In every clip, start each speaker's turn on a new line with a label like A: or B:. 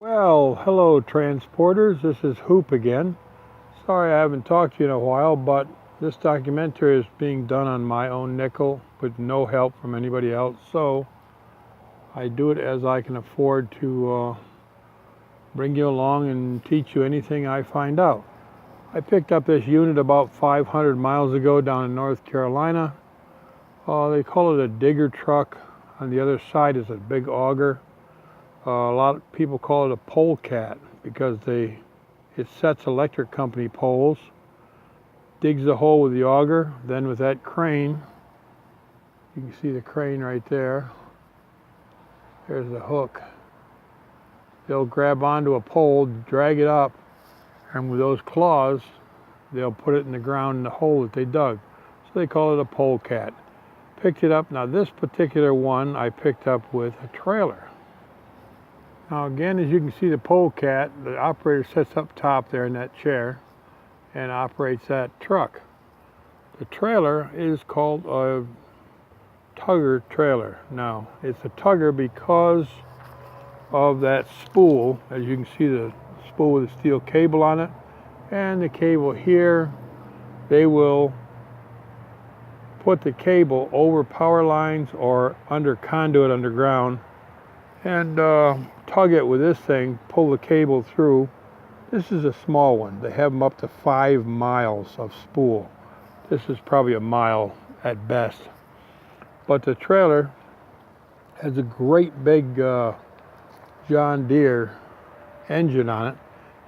A: Well, hello transporters, this is Hoop again. Sorry I haven't talked to you in a while, but this documentary is being done on my own nickel with no help from anybody else, so I do it as I can afford to bring you along and teach you anything I find out. I picked up this unit about 500 miles ago down in North Carolina. They call it a digger truck. On the other side is a big auger. A lot of people call it a polecat because it sets electric company poles, digs the hole with the auger, then with that crane, you can see the crane right there, there's the hook. They'll grab onto a pole, drag it up, and with those claws, they'll put it in the ground in the hole that they dug. So they call it a polecat. Picked it up, now this particular one I picked up with a trailer. Now again, as you can see the polecat, the operator sits up top there in that chair and operates that truck. The trailer is called a tugger trailer. Now, it's a tugger because of that spool. As you can see, the spool with the steel cable on it, and the cable here, they will put the cable over power lines or under conduit underground and tug it with this thing, pull the cable through. This is a small one. They have them up to 5 miles of spool. This is probably a mile at best. But the trailer has a great big John Deere engine on it.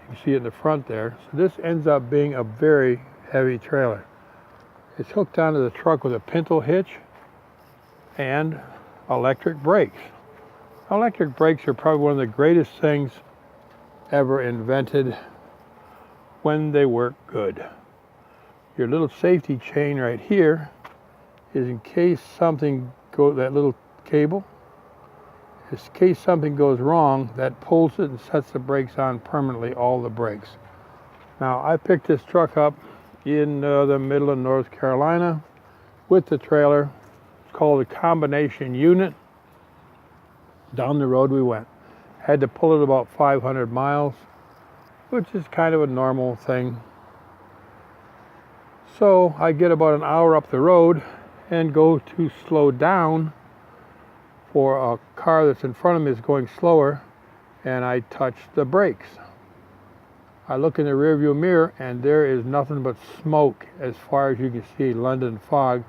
A: You can see it in the front there. So this ends up being a very heavy trailer. It's hooked onto the truck with a pintle hitch and electric brakes. Electric brakes are probably one of the greatest things ever invented when they work good. Your little safety chain right here is in case something goes, that little cable, in case something goes wrong, that pulls it and sets the brakes on permanently, all the brakes. Now, I picked this truck up in the middle of North Carolina with the trailer. It's called a combination unit. Down the road we went. Had to pull it about 500 miles, which is kind of a normal thing. So I get about an hour up the road and go to slow down for a car that's in front of me is going slower, and I touch the brakes. I look in the rearview mirror and there is nothing but smoke as far as you can see, London fog.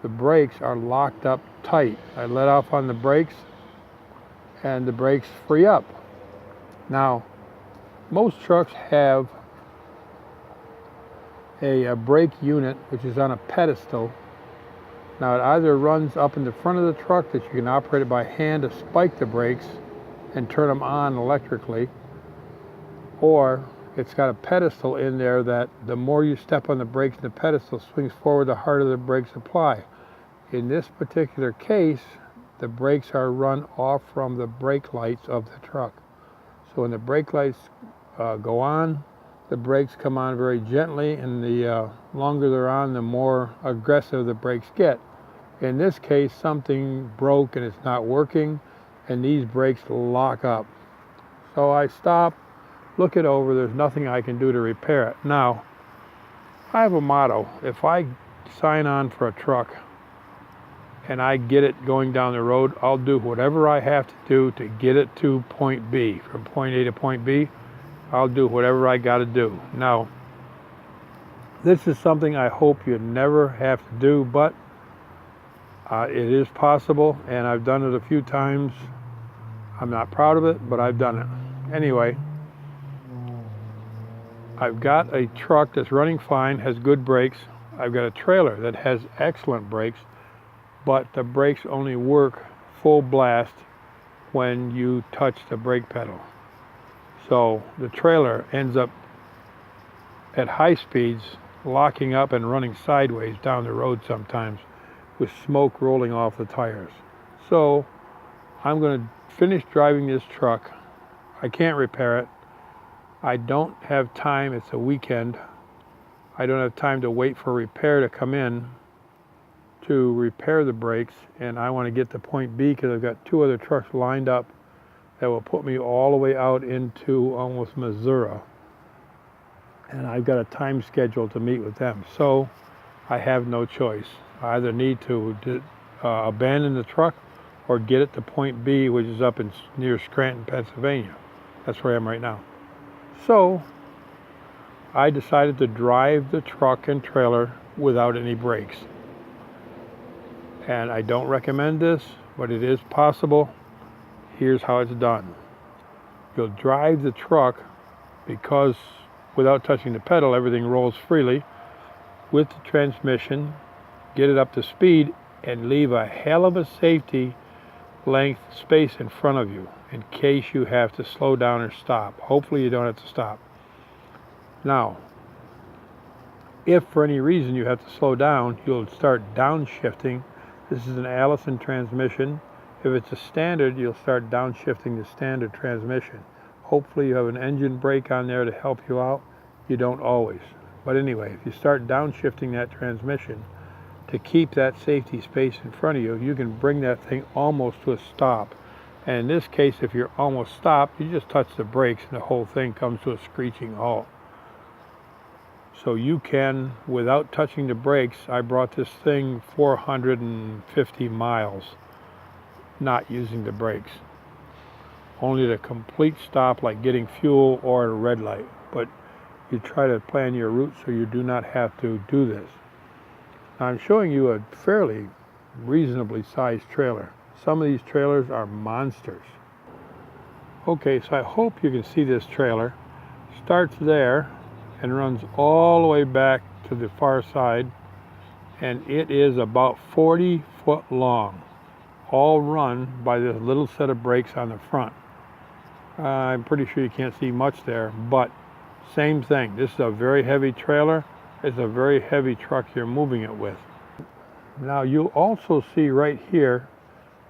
A: The brakes are locked up tight. I let off on the brakes and the brakes free up. Now, most trucks have a brake unit which is on a pedestal. Now, it either runs up in the front of the truck that you can operate it by hand to spike the brakes and turn them on electrically, or it's got a pedestal in there that the more you step on the brakes and the pedestal swings forward, the harder the brakes apply. In this particular case, the brakes are run off from the brake lights of the truck. So when the brake lights go on, the brakes come on very gently, and the longer they're on, the more aggressive the brakes get. In this case, something broke and it's not working, and these brakes lock up. So I stop, look it over, there's nothing I can do to repair it. Now, I have a motto. If I sign on for a truck, and I get it going down the road, I'll do whatever I have to do to get it to point B. From point A to point B, I'll do whatever I got to do. Now, this is something I hope you never have to do, but it is possible, and I've done it a few times. I'm not proud of it, but I've done it. Anyway, I've got a truck that's running fine, has good brakes. I've got a trailer that has excellent brakes, but the brakes only work full blast when you touch the brake pedal. So the trailer ends up at high speeds locking up and running sideways down the road sometimes with smoke rolling off the tires. So I'm going to finish driving this truck. I can't repair it. I don't have time. It's a weekend. I don't have time to wait for repair to come in to repair the brakes, and I want to get to point B because I've got 2 other trucks lined up that will put me all the way out into almost Missouri. And I've got a time schedule to meet with them. So I have no choice. I either need to abandon the truck or get it to point B, which is up near Scranton, Pennsylvania. That's where I am right now. So I decided to drive the truck and trailer without any brakes. And I don't recommend this, but it is possible. Here's how it's done. You'll drive the truck because without touching the pedal, everything rolls freely with the transmission, get it up to speed, and leave a hell of a safety length space in front of you in case you have to slow down or stop. Hopefully you don't have to stop. Now, if for any reason you have to slow down, you'll start downshifting. This is an Allison transmission. If it's a standard, you'll start downshifting the standard transmission. Hopefully you have an engine brake on there to help you out. You don't always. But anyway, if you start downshifting that transmission to keep that safety space in front of you, you can bring that thing almost to a stop. And in this case, if you're almost stopped, you just touch the brakes and the whole thing comes to a screeching halt. So you can, without touching the brakes, I brought this thing 450 miles, not using the brakes. Only the complete stop, like getting fuel or a red light. But you try to plan your route so you do not have to do this. Now I'm showing you a fairly reasonably sized trailer. Some of these trailers are monsters. Okay, so I hope you can see this trailer. Starts there and runs all the way back to the far side, and it is about 40 foot long, all run by this little set of brakes on the front. I'm pretty sure you can't see much there, but same thing. This is a very heavy trailer. It's a very heavy truck you're moving it with. Now you'll also see right here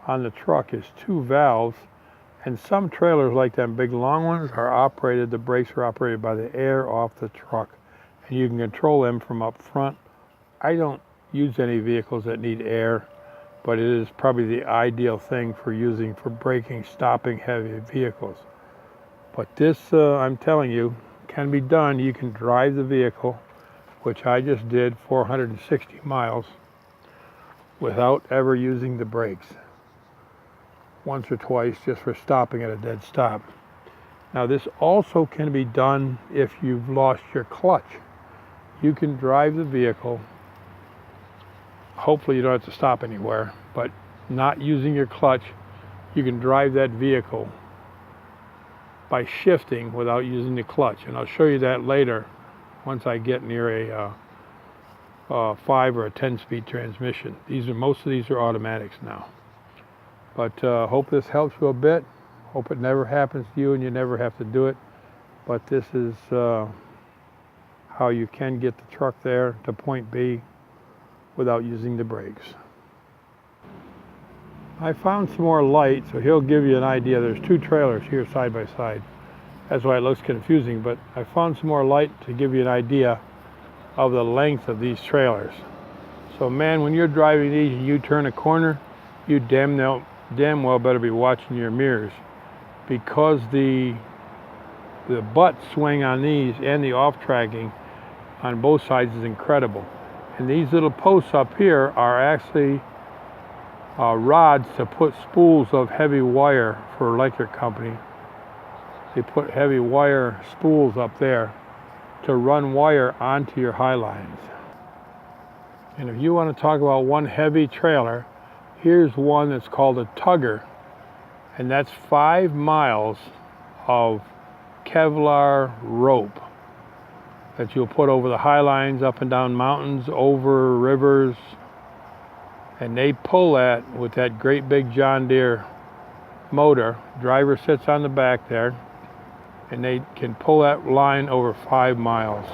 A: on the truck is 2 valves, and some trailers like them big long ones are operated, the brakes are operated by the air off the truck, and you can control them from up front. I don't use any vehicles that need air, but it is probably the ideal thing for using for braking, stopping heavy vehicles. But this, I'm telling you, can be done. You can drive the vehicle, which I just did 460 miles, without ever using the brakes. Once or twice just for stopping at a dead stop. Now this also can be done if you've lost your clutch. You can drive the vehicle, hopefully you don't have to stop anywhere, but not using your clutch, you can drive that vehicle by shifting without using the clutch. And I'll show you that later once I get near a 5 or a 10-speed transmission. Most of these are automatics now. But hope this helps you a bit. Hope it never happens to you and you never have to do it. But this is how you can get the truck there to point B without using the brakes. I found some more light, so he'll give you an idea. There's 2 trailers here side by side. That's why it looks confusing, but I found some more light to give you an idea of the length of these trailers. So man, when you're driving these and you turn a corner, you damn well better be watching your mirrors, because the butt swing on these and the off tracking on both sides is incredible. And these little posts up here are actually rods to put spools of heavy wire for electric company. They put heavy wire spools up there to run wire onto your high lines. And if you want to talk about one heavy trailer, here's one that's called a Tugger, and that's 5 miles of Kevlar rope that you'll put over the high lines, up and down mountains, over rivers, and they pull that with that great big John Deere motor. Driver sits on the back there, and they can pull that line over 5 miles.